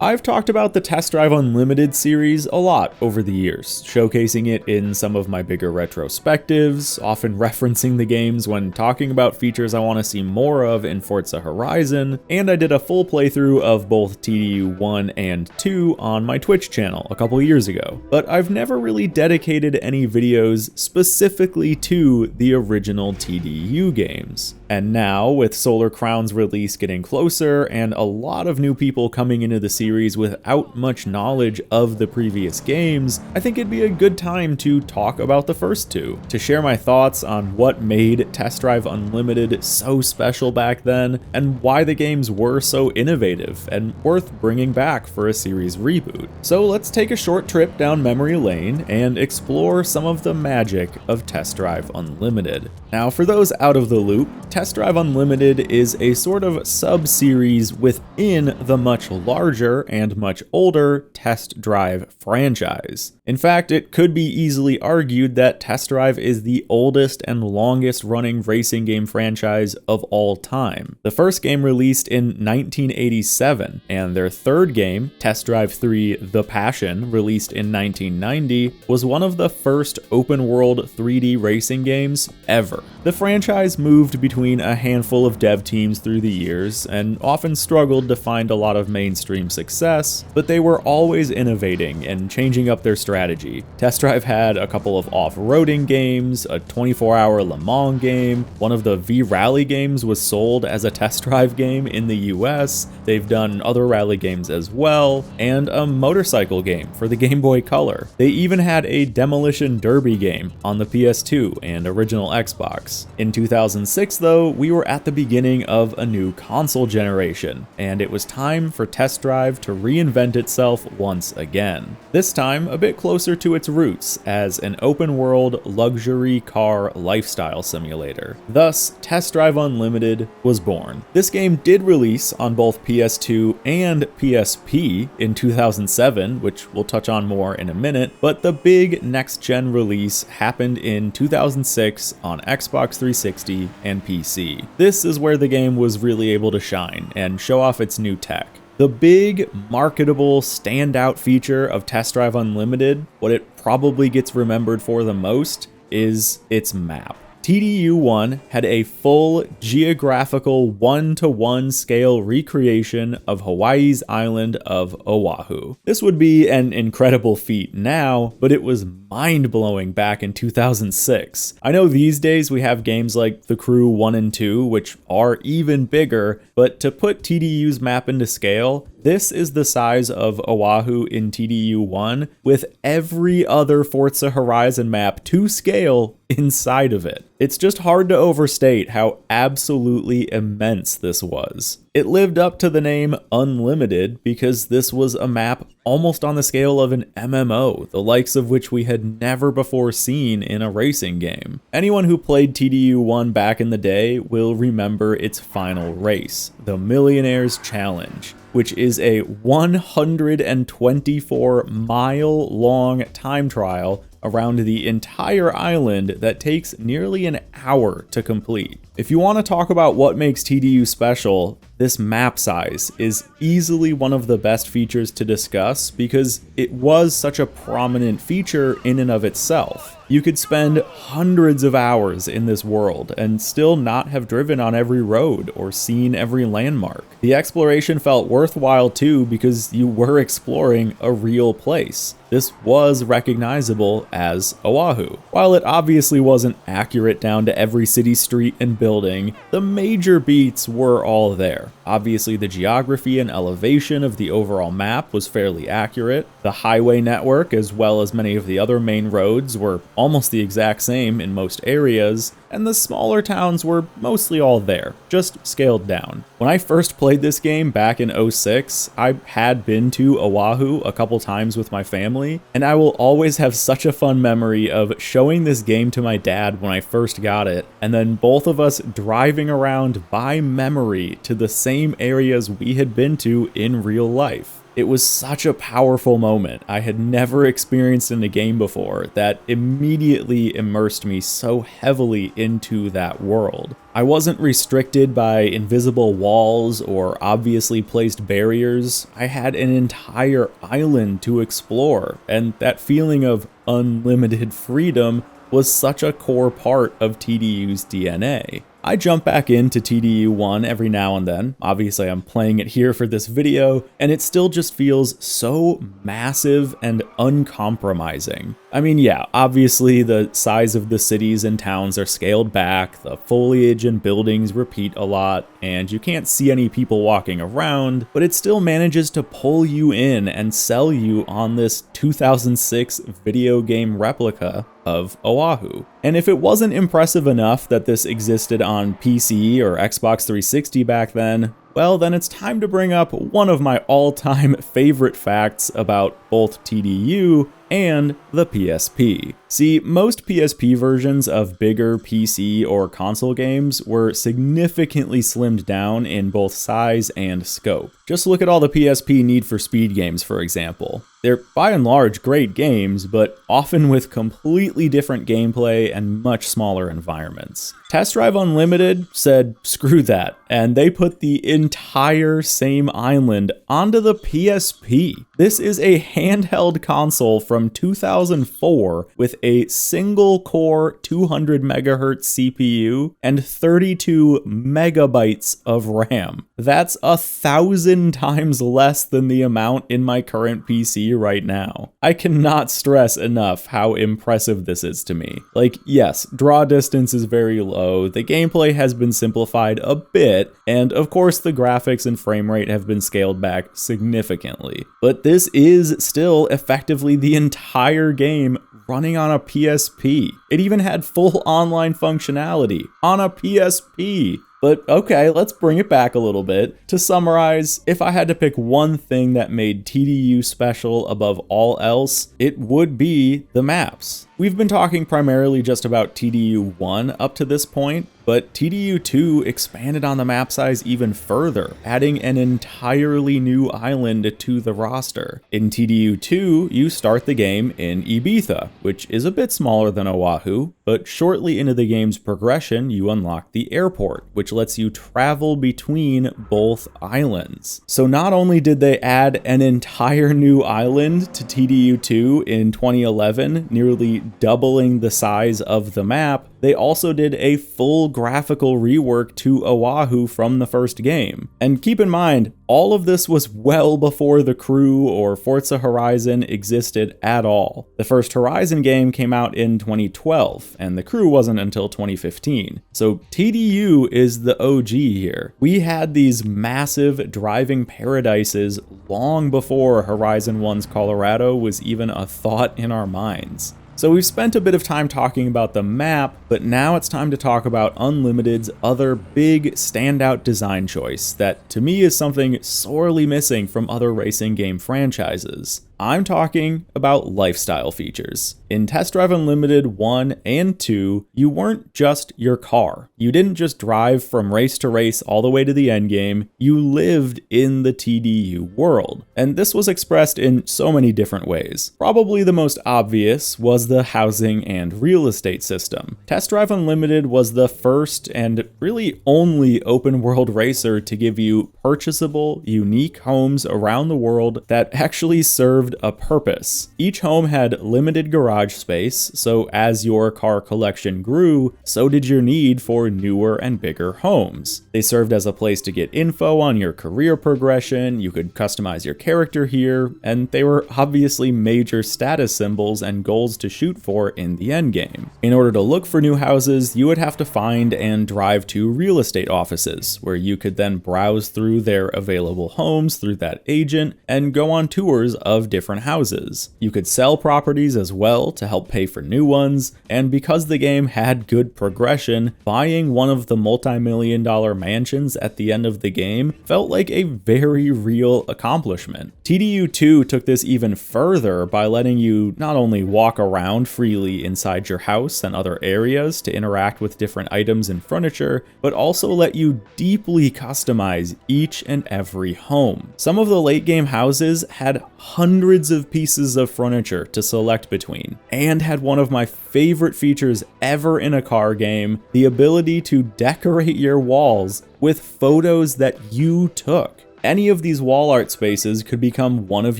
I've talked about the Test Drive Unlimited series a lot over the years, showcasing it in some of my bigger retrospectives, often referencing the games when talking about features I want to see more of in Forza Horizon, and I did a full playthrough of both TDU 1 and 2 on my Twitch channel a couple years ago. But I've never really dedicated any videos specifically to the original TDU games. And now, with Solar Crown's release getting closer and a lot of new people coming into the series without much knowledge of the previous games, I think it'd be a good time to talk about the first two, to share my thoughts on what made Test Drive Unlimited so special back then, and why the games were so innovative and worth bringing back for a series reboot. So let's take a short trip down memory lane and explore some of the magic of Test Drive Unlimited. Now, for those out of the loop, Test Drive Unlimited is a sort of sub-series within the much larger and much older Test Drive franchise. In fact, it could be easily argued that Test Drive is the oldest and longest running racing game franchise of all time. The first game released in 1987, and their third game, Test Drive 3 The Passion, released in 1990, was one of the first open-world 3D racing games ever. The franchise moved between a handful of dev teams through the years, and often struggled to find a lot of mainstream success, but they were always innovating and changing up their strategy. Test Drive had a couple of off-roading games, a 24-hour Le Mans game, one of the V-Rally games was sold as a Test Drive game in the US, they've done other rally games as well, and a motorcycle game for the Game Boy Color. They even had a Demolition Derby game on the PS2 and original Xbox. In 2006 though, we were at the beginning of a new console generation, and it was time for Test Drive to reinvent itself once again. This time, a bit closer to its roots as an open-world luxury car lifestyle simulator. Thus, Test Drive Unlimited was born. This game did release on both PS2 and PSP in 2007, which we'll touch on more in a minute, but the big next-gen release happened in 2006 on Xbox 360 and PC. This is where the game was really able to shine and show off its new tech. The big, marketable, standout feature of Test Drive Unlimited, what it probably gets remembered for the most, is its map. TDU 1 had a full geographical 1-to-1 scale recreation of Hawaii's island of Oahu. This would be an incredible feat now, but it was mind-blowing back in 2006. I know these days we have games like The Crew 1 and 2, which are even bigger, but to put TDU's map into scale, this is the size of Oahu in TDU 1, with every other Forza Horizon map to scale inside of it. It's just hard to overstate how absolutely immense this was. It lived up to the name Unlimited because this was a map almost on the scale of an MMO, the likes of which we had never before seen in a racing game. Anyone who played TDU 1 back in the day will remember its final race, the Millionaire's Challenge, which is a 124-mile-long time trial around the entire island that takes nearly an hour to complete. If you want to talk about what makes TDU special, this map size is easily one of the best features to discuss because it was such a prominent feature in and of itself. You could spend hundreds of hours in this world and still not have driven on every road or seen every landmark. The exploration felt worthwhile too because you were exploring a real place. This was recognizable as Oahu. While it obviously wasn't accurate down to every city street and building, the major beats were all there. Obviously, the geography and elevation of the overall map was fairly accurate. The highway network, as well as many of the other main roads, were almost the exact same in most areas, and the smaller towns were mostly all there, just scaled down. When I first played this game back in 06, I had been to Oahu a couple times with my family, and I will always have such a fun memory of showing this game to my dad when I first got it, and then both of us driving around by memory to the same areas we had been to in real life. It was such a powerful moment I had never experienced in a game before that immediately immersed me so heavily into that world. I wasn't restricted by invisible walls or obviously placed barriers. I had an entire island to explore, and that feeling of unlimited freedom was such a core part of TDU's DNA. I jump back into TDU 1 every now and then. Obviously, I'm playing it here for this video, and it still just feels so massive and uncompromising. I mean, yeah, obviously the size of the cities and towns are scaled back, the foliage and buildings repeat a lot, and you can't see any people walking around, but it still manages to pull you in and sell you on this 2006 video game replica of Oahu. And if it wasn't impressive enough that this existed on PC or Xbox 360 back then, well, then it's time to bring up one of my all-time favorite facts about both TDU and the PSP. See, most PSP versions of bigger PC or console games were significantly slimmed down in both size and scope. Just look at all the PSP Need for Speed games, for example. They're by and large great games, but often with completely different gameplay and much smaller environments. Test Drive Unlimited said, screw that, and they put the entire same island onto the PSP. This is a handheld console from 2004 with a single core 200 megahertz CPU and 32 megabytes of RAM. That's 1,000 times less than the amount in my current PC right now. I cannot stress enough how impressive this is to me. Like, yes, draw distance is very low, the gameplay has been simplified a bit, and of course the graphics and frame rate have been scaled back significantly. But this is still effectively the entire game running on a PSP. It even had full online functionality on a PSP. But okay, let's bring it back a little bit. To summarize, if I had to pick one thing that made TDU special above all else, it would be the maps. We've been talking primarily just about TDU 1 up to this point, but TDU 2 expanded on the map size even further, adding an entirely new island to the roster. In TDU 2, you start the game in Ibiza, which is a bit smaller than Oahu, but shortly into the game's progression, you unlock the airport, which lets you travel between both islands. So not only did they add an entire new island to TDU 2 in 2011, nearly doubling the size of the map, they also did a full graphical rework to Oahu from the first game. And keep in mind, all of this was well before The Crew or Forza Horizon existed at all. The first Horizon game came out in 2012, and The Crew wasn't until 2015. So TDU is the OG here. We had these massive driving paradises long before Horizon 1's Colorado was even a thought in our minds. So we've spent a bit of time talking about the map, but now it's time to talk about Unlimited's other big standout design choice that to me is something sorely missing from other racing game franchises. I'm talking about lifestyle features. In Test Drive Unlimited 1 and 2, you weren't just your car. You didn't just drive from race to race all the way to the endgame, you lived in the TDU world. And this was expressed in so many different ways. Probably the most obvious was the housing and real estate system. Test Drive Unlimited was the first and really only open world racer to give you purchasable, unique homes around the world that actually served a purpose. Each home had limited garage space, so as your car collection grew, so did your need for newer and bigger homes. They served as a place to get info on your career progression, you could customize your character here, and they were obviously major status symbols and goals to shoot for in the endgame. In order to look for new houses, you would have to find and drive to real estate offices, where you could then browse through their available homes through that agent and go on tours of different houses. You could sell properties as well to help pay for new ones, and because the game had good progression, buying one of the multi-million-dollar mansions at the end of the game felt like a very real accomplishment. TDU 2 took this even further by letting you not only walk around freely inside your house and other areas to interact with different items and furniture, but also let you deeply customize each and every home. Some of the late game houses had hundreds of pieces of furniture to select between, and had one of my favorite features ever in a car game, the ability to decorate your walls with photos that you took. Any of these wall art spaces could become one of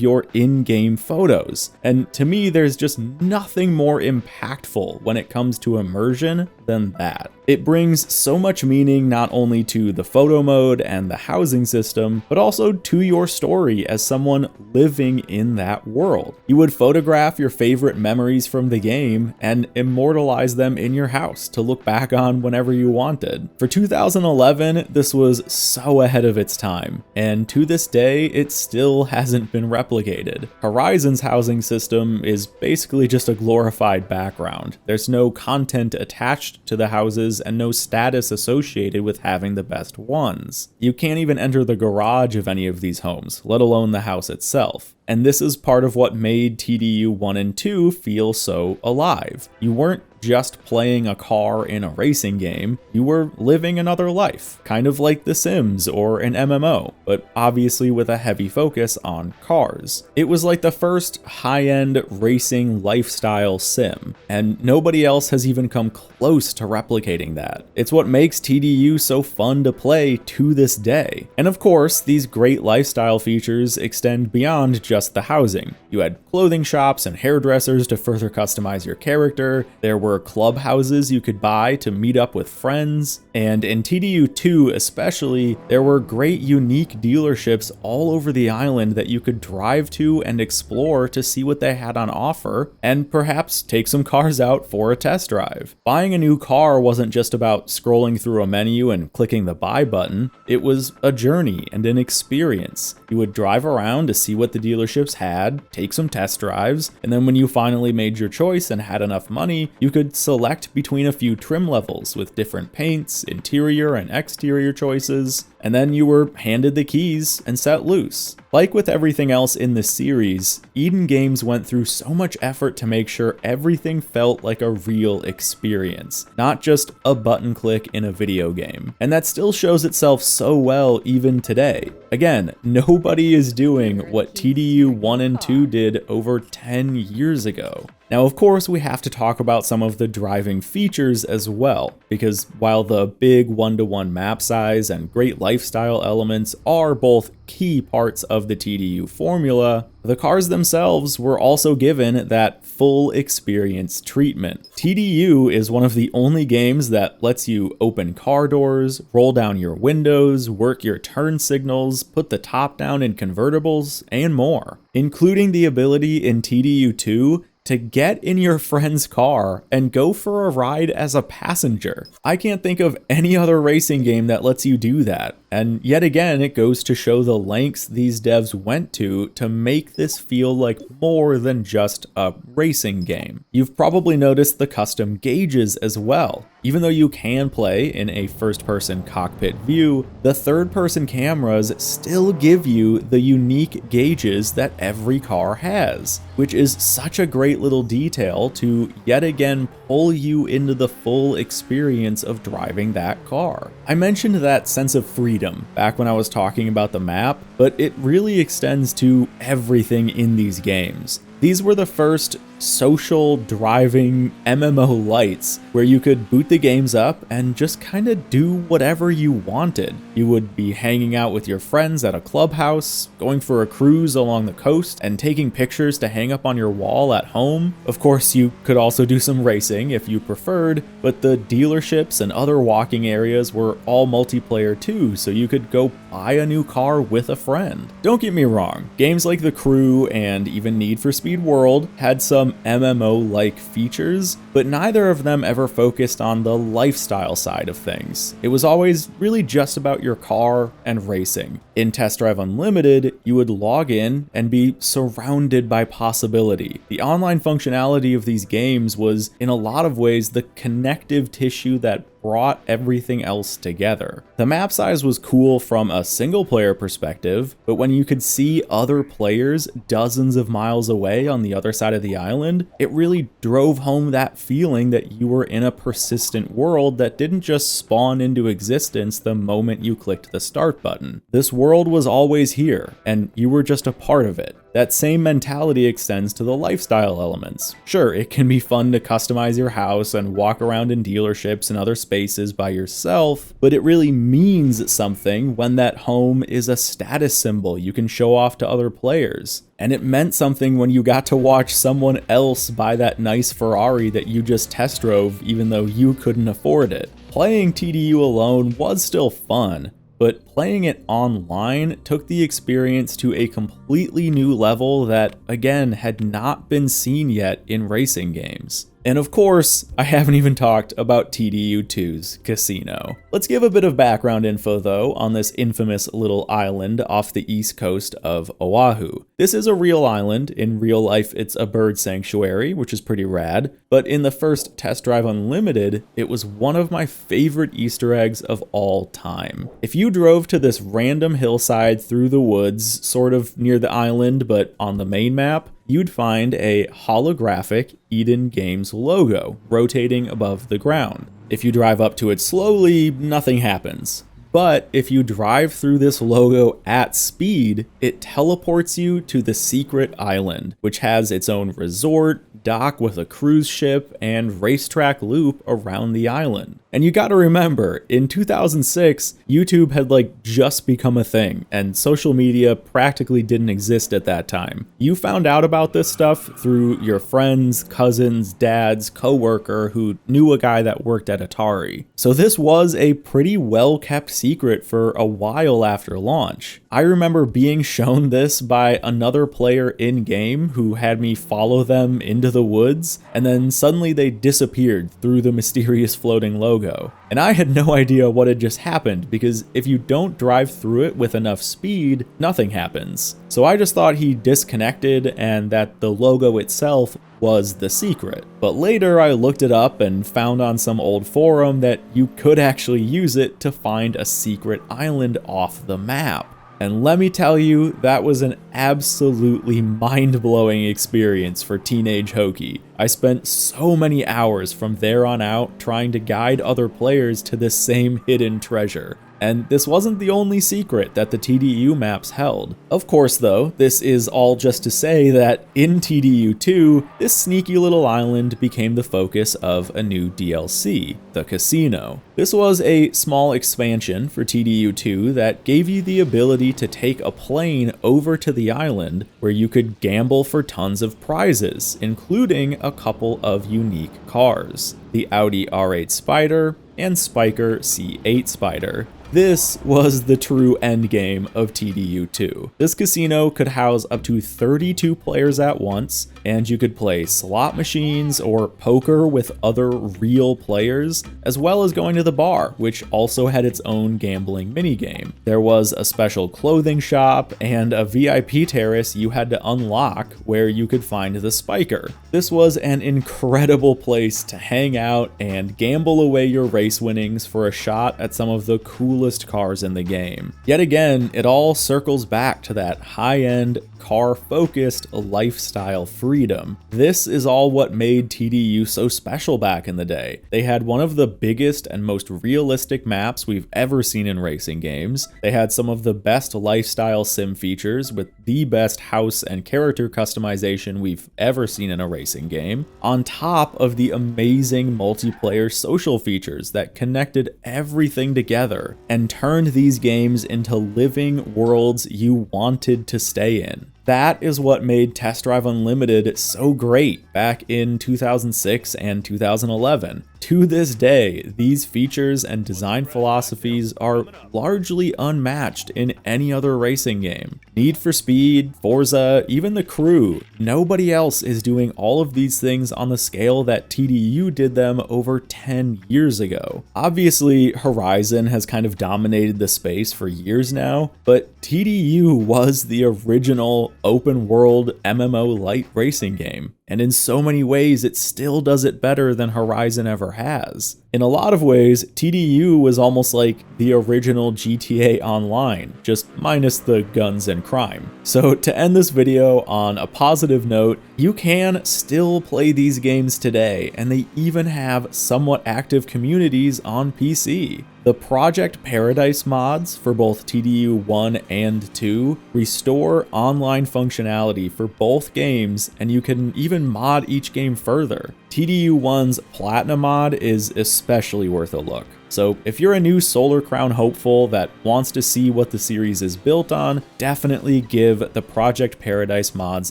your in-game photos, and to me there's just nothing more impactful when it comes to immersion than that. It brings so much meaning not only to the photo mode and the housing system, but also to your story as someone living in that world. You would photograph your favorite memories from the game and immortalize them in your house to look back on whenever you wanted. For 2011, this was so ahead of its time, and to this day, it still hasn't been replicated. Horizon's housing system is basically just a glorified background. There's no content attached to the houses and no status associated with having the best ones. You can't even enter the garage of any of these homes, let alone the house itself. And this is part of what made TDU 1 and 2 feel so alive. You weren't just playing a car in a racing game, you were living another life, kind of like The Sims or an MMO, but obviously with a heavy focus on cars. It was like the first high-end racing lifestyle sim, and nobody else has even come close to replicating that. It's what makes TDU so fun to play to this day. And of course, these great lifestyle features extend beyond just the housing. You had clothing shops and hairdressers to further customize your character, there were clubhouses you could buy to meet up with friends, and in TDU 2 especially, there were great unique dealerships all over the island that you could drive to and explore to see what they had on offer, and perhaps take some cars out for a test drive. Buying a new car wasn't just about scrolling through a menu and clicking the buy button, it was a journey and an experience. You would drive around to see what the dealerships had, take some test drives, and then when you finally made your choice and had enough money, you could select between a few trim levels with different paints, interior and exterior choices, and then you were handed the keys and set loose. Like with everything else in the series, Eden Games went through so much effort to make sure everything felt like a real experience, not just a button click in a video game. And that still shows itself so well even today. Again, nobody is doing what TDU 1 and 2 did over 10 years ago. Now, of course, we have to talk about some of the driving features as well, because while the big one-to-one map size and great lifestyle elements are both key parts of the TDU formula, the cars themselves were also given that full experience treatment. TDU is one of the only games that lets you open car doors, roll down your windows, work your turn signals, put the top down in convertibles, and more, including the ability in TDU 2 to get in your friend's car and go for a ride as a passenger. I can't think of any other racing game that lets you do that. And yet again, it goes to show the lengths these devs went to make this feel like more than just a racing game. You've probably noticed the custom gauges as well. Even though you can play in a first-person cockpit view, the third-person cameras still give you the unique gauges that every car has, which is such a great little detail to yet again pull you into the full experience of driving that car. I mentioned that sense of freedom back when I was talking about the map, but it really extends to everything in these games. These were the first social driving MMO lights where you could boot the games up and just kind of do whatever you wanted. You would be hanging out with your friends at a clubhouse, going for a cruise along the coast, and taking pictures to hang up on your wall at home. Of course, you could also do some racing if you preferred, but the dealerships and other walking areas were all multiplayer too, so you could go buy a new car with a friend. Don't get me wrong, games like The Crew and even Need for Speed World had some some MMO-like features, but neither of them ever focused on the lifestyle side of things. It was always really just about your car and racing. In Test Drive Unlimited, you would log in and be surrounded by possibility. The online functionality of these games was, in a lot of ways, the connective tissue that brought everything else together. The map size was cool from a single player perspective, but when you could see other players dozens of miles away on the other side of the island, it really drove home that feeling that you were in a persistent world that didn't just spawn into existence the moment you clicked the start button. This world was always here, and you were just a part of it. That same mentality extends to the lifestyle elements. Sure, it can be fun to customize your house and walk around in dealerships and other spaces by yourself, but it really means something when that home is a status symbol you can show off to other players. And it meant something when you got to watch someone else buy that nice Ferrari that you just test drove even though you couldn't afford it. Playing TDU alone was still fun, but playing it online took the experience to a completely new level that, again, had not been seen yet in racing games. And of course, I haven't even talked about TDU 2's Casino. Let's give a bit of background info though on this infamous little island off the east coast of Oahu. This is a real island. In real life, it's a bird sanctuary, which is pretty rad. But in the first Test Drive Unlimited, it was one of my favorite Easter eggs of all time. If you drove to this random hillside through the woods, sort of near the island, but on the main map, you'd find a holographic Eden Games logo rotating above the ground. If you drive up to it slowly, nothing happens. But if you drive through this logo at speed, it teleports you to the secret island, which has its own resort, dock with a cruise ship, and racetrack loop around the island. And you gotta remember, in 2006, YouTube had just become a thing, and social media practically didn't exist at that time. You found out about this stuff through your friends, cousins, dads, coworker who knew a guy that worked at Atari. So this was a pretty well-kept secret for a while after launch. I remember being shown this by another player in-game who had me follow them into the woods, and then suddenly they disappeared through the mysterious floating logo. And I had no idea what had just happened, because if you don't drive through it with enough speed, nothing happens. So I just thought he disconnected and that the logo itself was the secret. But later I looked it up and found on some old forum that you could actually use it to find a secret island off the map. And let me tell you, that was an absolutely mind-blowing experience for teenage Hokie. I spent so many hours from there on out trying to guide other players to this same hidden treasure. And this wasn't the only secret that the TDU maps held. Of course though, this is all just to say that in TDU 2, this sneaky little island became the focus of a new DLC, the Casino. This was a small expansion for TDU 2 that gave you the ability to take a plane over to the island where you could gamble for tons of prizes, including a couple of unique cars, the Audi R8 Spider and Spiker C8 Spider. This was the true endgame of TDU 2. This casino could house up to 32 players at once, and you could play slot machines or poker with other real players, as well as going to the bar, which also had its own gambling minigame. There was a special clothing shop and a VIP terrace you had to unlock where you could find the Spiker. This was an incredible place to hang out and gamble away your race winnings for a shot at some of the coolest cars in the game. Yet again, it all circles back to that high-end, car-focused lifestyle freedom. This is all what made TDU so special back in the day. They had one of the biggest and most realistic maps we've ever seen in racing games. They had some of the best lifestyle sim features with the best house and character customization we've ever seen in a racing game, on top of the amazing multiplayer social features that connected everything together and turned these games into living worlds you wanted to stay in. That is what made Test Drive Unlimited so great back in 2006 and 2011. To this day, these features and design philosophies are largely unmatched in any other racing game. Need for Speed, Forza, even The Crew, nobody else is doing all of these things on the scale that TDU did them over 10 years ago. Obviously, Horizon has kind of dominated the space for years now, but TDU was the original open world MMO light racing game. And in so many ways, it still does it better than Horizon ever has. In a lot of ways, TDU was almost like the original GTA Online, just minus the guns and crime. So to end this video on a positive note, you can still play these games today, and they even have somewhat active communities on PC. The Project Paradise mods for both TDU 1 and 2 restore online functionality for both games, and you can even mod each game further. TDU 1's Platinum mod is especially worth a look. So if you're a new Solar Crown hopeful that wants to see what the series is built on, definitely give the Project Paradise mods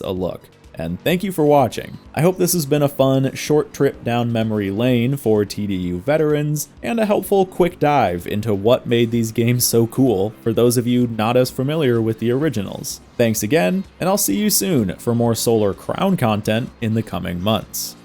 a look. And thank you for watching. I hope this has been a fun, short trip down memory lane for TDU veterans, and a helpful quick dive into what made these games so cool for those of you not as familiar with the originals. Thanks again, and I'll see you soon for more Solar Crown content in the coming months.